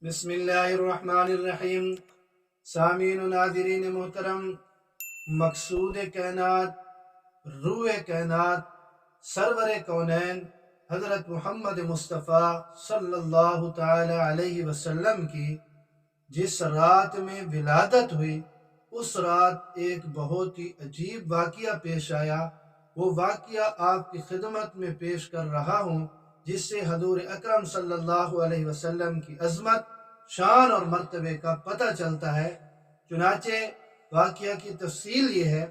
بسم اللہ الرحمن الرحیم۔ سامعین و ناظرین محترم، مقصود کائنات، روح کائنات، سرور کونین حضرت محمد مصطفیٰ صلی اللہ تعالی علیہ وسلم کی جس رات میں ولادت ہوئی، اس رات ایک بہت ہی عجیب واقعہ پیش آیا۔ وہ واقعہ آپ کی خدمت میں پیش کر رہا ہوں، جس سے حضور اکرم صلی اللہ علیہ وسلم کی عظمت، شان اور مرتبے کا پتہ چلتا ہے۔ چنانچہ واقعہ کی تفصیل یہ ہے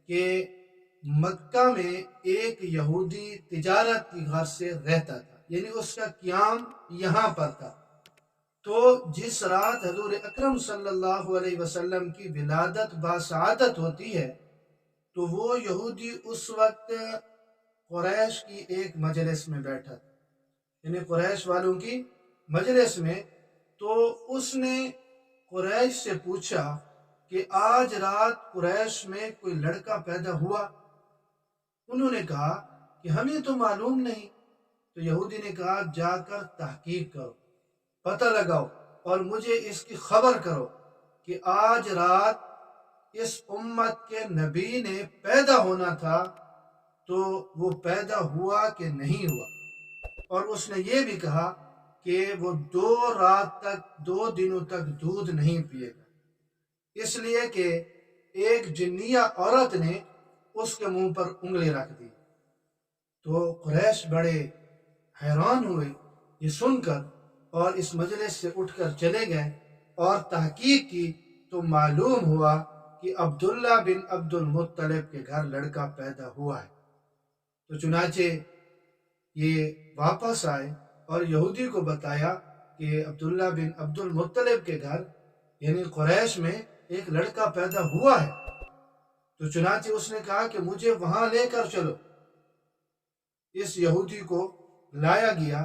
کہ مکہ میں ایک یہودی تجارت کی غرض سے رہتا تھا، یعنی اس کا قیام یہاں پر تھا۔ تو جس رات حضور اکرم صلی اللہ علیہ وسلم کی ولادت باسعادت ہوتی ہے، تو وہ یہودی اس وقت قریش کی ایک مجلس میں بیٹھا تھا، یعنی قریش والوں کی مجلس میں۔ تو اس نے قریش سے پوچھا کہ آج رات قریش میں کوئی لڑکا پیدا ہوا؟ انہوں نے کہا کہ ہمیں تو معلوم نہیں۔ تو یہودی نے کہا جا کر تحقیق کرو، پتہ لگاؤ اور مجھے اس کی خبر کرو کہ آج رات اس امت کے نبی نے پیدا ہونا تھا، تو وہ پیدا ہوا کہ نہیں ہوا۔ اور اس نے یہ بھی کہا کہ وہ 2 دنوں تک دودھ نہیں پیے گا، اس لیے کہ ایک جنیہ عورت نے اس کے منہ پر انگلی رکھ دی۔ تو قریش بڑے حیران ہوئے یہ سن کر، اور اس مجلس سے اٹھ کر چلے گئے اور تحقیق کی، تو معلوم ہوا کہ عبداللہ بن عبد المطلب کے گھر لڑکا پیدا ہوا ہے۔ تو چنانچہ یہ واپس آئے اور یہودی کو بتایا کہ عبداللہ بن عبد المطلب کے گھر یعنی قریش میں ایک لڑکا پیدا ہوا ہے۔ تو چنانچہ اس نے کہا کہ مجھے وہاں لے کر چلو۔ اس یہودی کو لایا گیا۔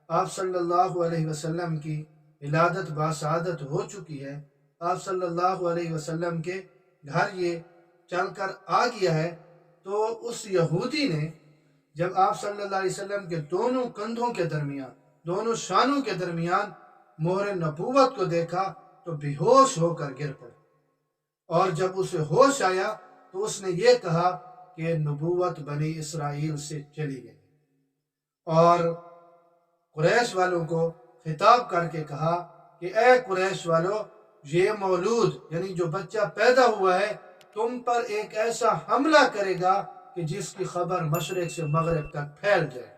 آپ صلی اللہ علیہ وسلم کی ولادت باسعادت ہو چکی ہے، آپ صلی اللہ علیہ وسلم کے گھر یہ چل کر آ گیا ہے۔ تو اس یہودی نے جب آپ صلی اللہ علیہ وسلم کے دونوں کندھوں کے درمیان، دونوں شانوں کے درمیان مہر نبوت کو دیکھا تو بے ہوش ہو کر گر پڑا، اور جب اسے ہوش آیا تو اس نے یہ کہا کہ نبوت بنی اسرائیل سے چلی گئی، اور قریش والوں کو خطاب کر کے کہا کہ اے قریش والو، یہ مولود یعنی جو بچہ پیدا ہوا ہے تم پر ایک ایسا حملہ کرے گا کہ جس کی خبر مشرق سے مغرب تک پھیل جائے۔